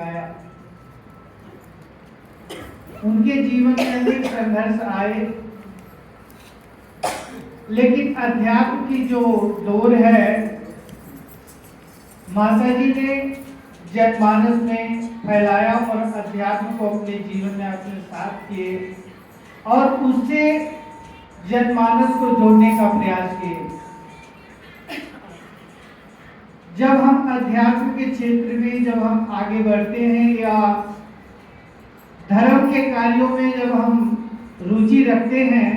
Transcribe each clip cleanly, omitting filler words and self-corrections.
आया। उनके जीवन में अनेक संघर्ष आए, लेकिन अध्यात्म की जो डोर है माता जी ने जनमानस में फैलाया और अध्यात्म को अपने जीवन में अपने साथ किए और उससे जनमानस को जोड़ने का प्रयास किए। जब हम अध्यात्म के क्षेत्र में जब हम आगे बढ़ते हैं या धर्म के कार्यों में जब हम रुचि रखते हैं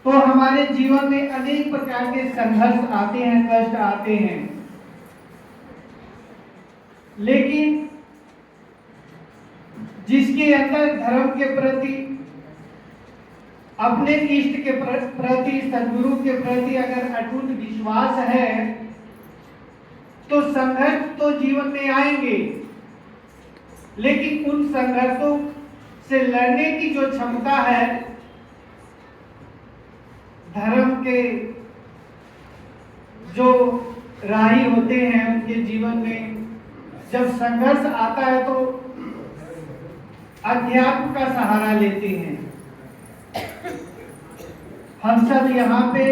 तो हमारे जीवन में अनेक प्रकार के संघर्ष आते हैं, कष्ट आते हैं, लेकिन जिसके अंदर धर्म के प्रति, अपने इष्ट के प्रति, सद्गुरु के प्रति अगर अटूट विश्वास है तो संघर्ष तो जीवन में आएंगे, लेकिन उन संघर्षों से लड़ने की जो क्षमता है धर्म के जो राही होते हैं उनके जीवन में जब संघर्ष आता है तो अध्यात्म का सहारा लेते हैं। हम सब यहाँ पे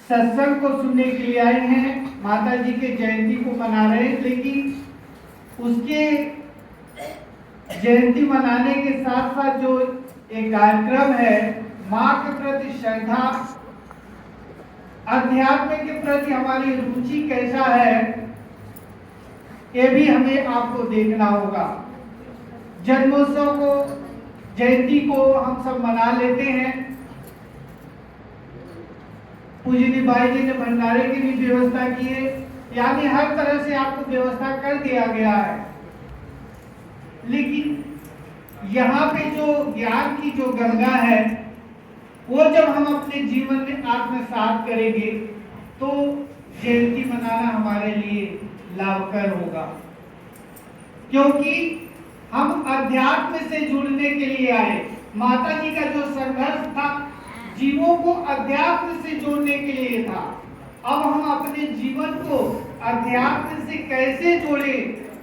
सत्संग को सुनने के लिए आए हैं, माता जी के जयंती को मना रहे हैं, लेकिन उसके जयंती मनाने के साथ साथ जो एक कार्यक्रम है माँ के प्रति श्रद्धा, अध्यात्म के प्रति हमारी रुचि कैसा है ये भी हमें आपको देखना होगा। जन्मोत्सव को, जयंती को हम सब मना लेते हैं, पूजनी बाई जी ने भंडारे की भी व्यवस्था की है, यानी हर तरह से आपको व्यवस्था कर दिया गया है, लेकिन यहाँ पे जो ज्ञान की जो गंगा है वो जब हम अपने जीवन में आत्मसात करेंगे तो जयंती मनाना हमारे लिए लाभकर होगा, क्योंकि हम अध्यात्म से जुड़ने के लिए आए। माता जी का जो संघर्ष था जीवों को अध्यात्म से जोड़ने के लिए था। अब हम अपने जीवन को अध्यात्म से कैसे जोड़े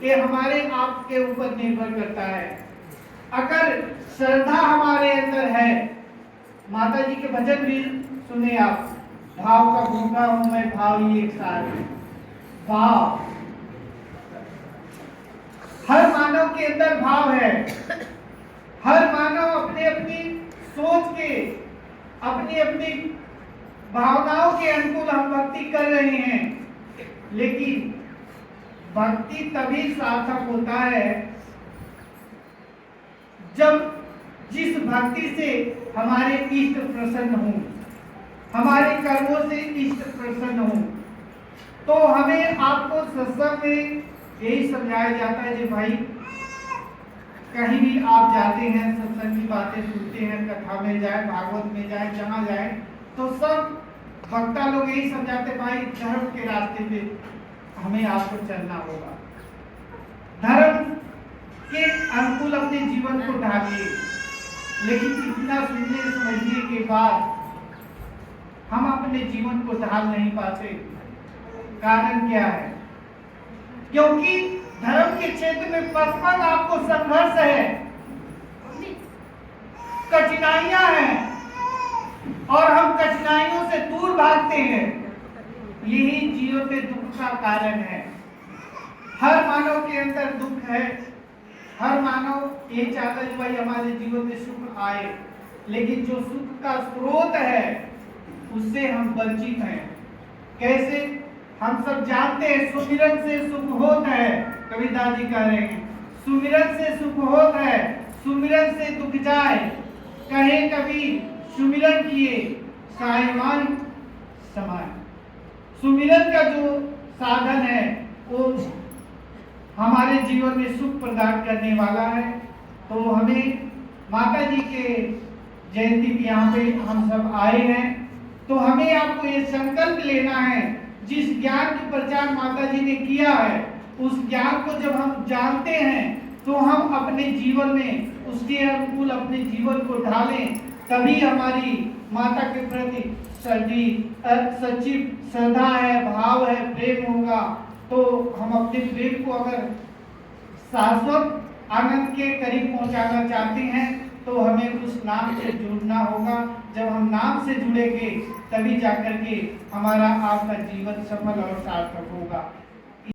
ये हमारे आप के ऊपर निर्भर करता है। अगर श्रद्धा हमारे अंदर है, माता जी के भजन भी सुने आप, भाव का भूखा हूं मैं भाव ही एक साथ, भाव हर मानव के अंदर भाव है। हर मानव अपने अपनी सोच के, अपनी अपनी भावनाओं के अनुकूल हम भक्ति कर रहे हैं, लेकिन भक्ति तभी सार्थक होता है जब जिस भक्ति से हमारे इष्ट प्रसन्न हो, हमारे कर्मों से इष्ट प्रसन्न हो। तो हमें आपको सत्संग में यही समझाया जाता है कि भाई कहीं भी आप जाते हैं, सत्संग की बातें सुनते हैं, कथा में जाए, भागवत में जाए, जहाँ जाए तो सब वक्ता लोग यही समझाते भाई धर्म के रास्ते पे हमें आपको चलना होगा, धर्म के अनुकूल अपने जीवन को ढालिए। लेकिन इतना सुनने समझने के बाद हम अपने जीवन को ढाल नहीं पाते। कारण क्या है? क्योंकि धर्म के क्षेत्र में पसमन आपको संघर्ष है, कठिनाइयां हैं और हम कठिनाइयों से दूर भागते हैं। यही जीवन में दुख का कारण है। हर मानव के अंदर दुख है, हर मानव ये चाहता है भाई हमारे जीवन में सुख आए, लेकिन जो सुख का स्रोत है उससे हम वंचित हैं। कैसे? हम सब जानते हैं सुमिरन से सुख होता है, कबीरदास जी कह रहे हैं सुमिरन से सुख होता है, सुमिरन से दुख जाए, कहे कबीर सुमिरन किए सायमान समाए। सुमिरन का जो साधन है वो हमारे जीवन में सुख प्रदान करने वाला है। तो हमें माता जी के जयंती पे यहाँ पे हम सब आए हैं, तो हमें आपको ये संकल्प लेना है, जिस ज्ञान की प्रचार माता जी ने किया है उस ज्ञान को जब हम जानते हैं तो हम अपने जीवन में उसके अनुकूल अपने जीवन को ढालें, तभी हमारी माता के प्रति सच्ची श्रद्धा है, भाव है, प्रेम होगा, तो हम अपने विवेक को अगर शाश्वत आनंद के करीब पहुंचाना चाहते हैं तो हमें उस नाम से जुड़ना होगा। जब हम नाम से जुड़ेंगे तभी जाकर के हमारा आपका जीवन सफल और सार्थक होगा।